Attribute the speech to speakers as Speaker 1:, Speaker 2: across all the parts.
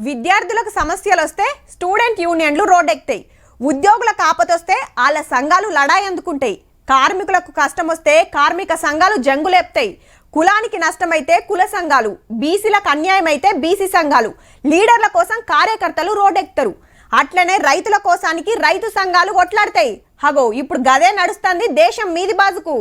Speaker 1: విద్యార్థులకు సమస్యలు వస్తే స్టూడెంట్ యూనియన్లు రోడ్డెక్కుతాయి. ఉద్యోగులకు ఆపదొస్తే వాళ్ళ సంఘాలు లడాయి అందుకుంటాయి. కార్మికులకు కష్టం వస్తే కార్మిక సంఘాలు జంగులేపుతాయి. కులానికి నష్టమైతే కుల సంఘాలు, బీసీలకు అన్యాయం అయితే బీసీ సంఘాలు, లీడర్ల కోసం కార్యకర్తలు రోడ్డెక్కుతారు. అట్లనే రైతుల కోసానికి రైతు సంఘాలు కొట్లాడతాయి. హగో ఇప్పుడు గదే నడుస్తుంది దేశం మీది బాజుకు.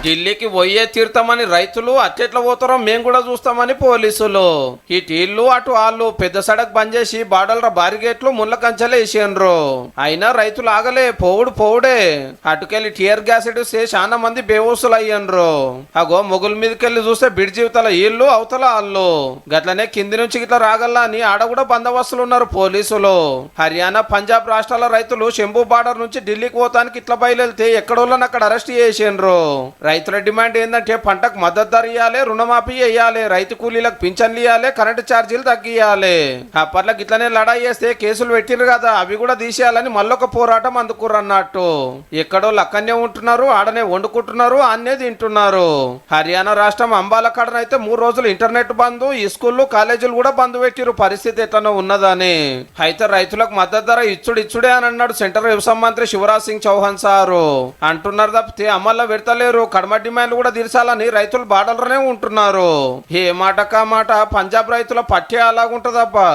Speaker 2: ఢిల్లీకి పోయే తీర్థమని రైతులు అట్టెట్లా పోతారో మేము కూడా చూస్తామని పోలీసులు. ఇటీళ్ళు అటు వాళ్ళు పెద్ద సడక్ బంద్ చేసి బార్డర్ల బారిగేట్లు ముళ్ళ కంచెలే వేసిండ్రు. అయినా రైతులు ఆగలే, పోవుడే. అటుకెళ్ళి టియర్ గ్యాస్ ఇడిస్తే చాలా మంది బేవోసులు అయ్యిండ్రు. అగో మొగుల మీదకెళ్ళి చూస్తే బిడి జీవితాల వీళ్ళు అవతల వాళ్ళు. గట్లనే కింది నుంచి ఇట్లా రాగల్లా అని ఆడ కూడా బందోబస్తులు ఉన్నారు పోలీసులు. హర్యానా, పంజాబ్ రాష్ట్రాల రైతులు శంభు బార్డర్ నుంచి ఢిల్లీకి పోతానికి ఇట్లా బయలుదేరితే ఎక్కడోళ్ళని అక్కడ అరెస్ట్ చేసిండ్రు. రైతుల డిమాండ్ ఏంటంటే పంటకు మద్దతు ధర ఇవ్వాలి, రుణమాఫీ వేయాలి, రైతు కూలీలకు పింఛన్లు ఇవ్వాలి, కరెంటు ఛార్జీలు తగ్గియాలి. అప్పట్లకి ఇట్లనే లడాయి చేస్తే కేసులు పెట్టిరు కదా, అవి కూడా తీసేయాలని మళ్ళొక పోరాటం అందుకుర్రు అన్నట్టు. ఎక్కడో లక్కనే ఉంటున్నారు, ఆడనే వండుకుంటున్నారు, అన్నే తింటున్నారు. హర్యానా రాష్ట్రం అంబాల కాడనైతే 3 రోజులు ఇంటర్నెట్ బంద్, ఈ స్కూళ్ళు కాలేజీలు కూడా బంద్ పెట్టిరు. పరిస్థితి ఎట్లనో ఉన్నదని. అయితే రైతులకు మద్దతు ధర ఇచ్చుడే అని అన్నాడు సెంట్రల్ వ్యవసాయ మంత్రి శివరాజ్ సింగ్ చౌహాన్ సారు. అంటున్నారు తప్పితే అమల్లో పెడతలేరు. కడమ డిమాండ్లు కూడా తీర్చాలని రైతులు బాటలోనే ఉంటున్నారు. ఏ మాట కా మాట పంజాబ్ రైతుల పట్టే అలాగుంటదబ్బా.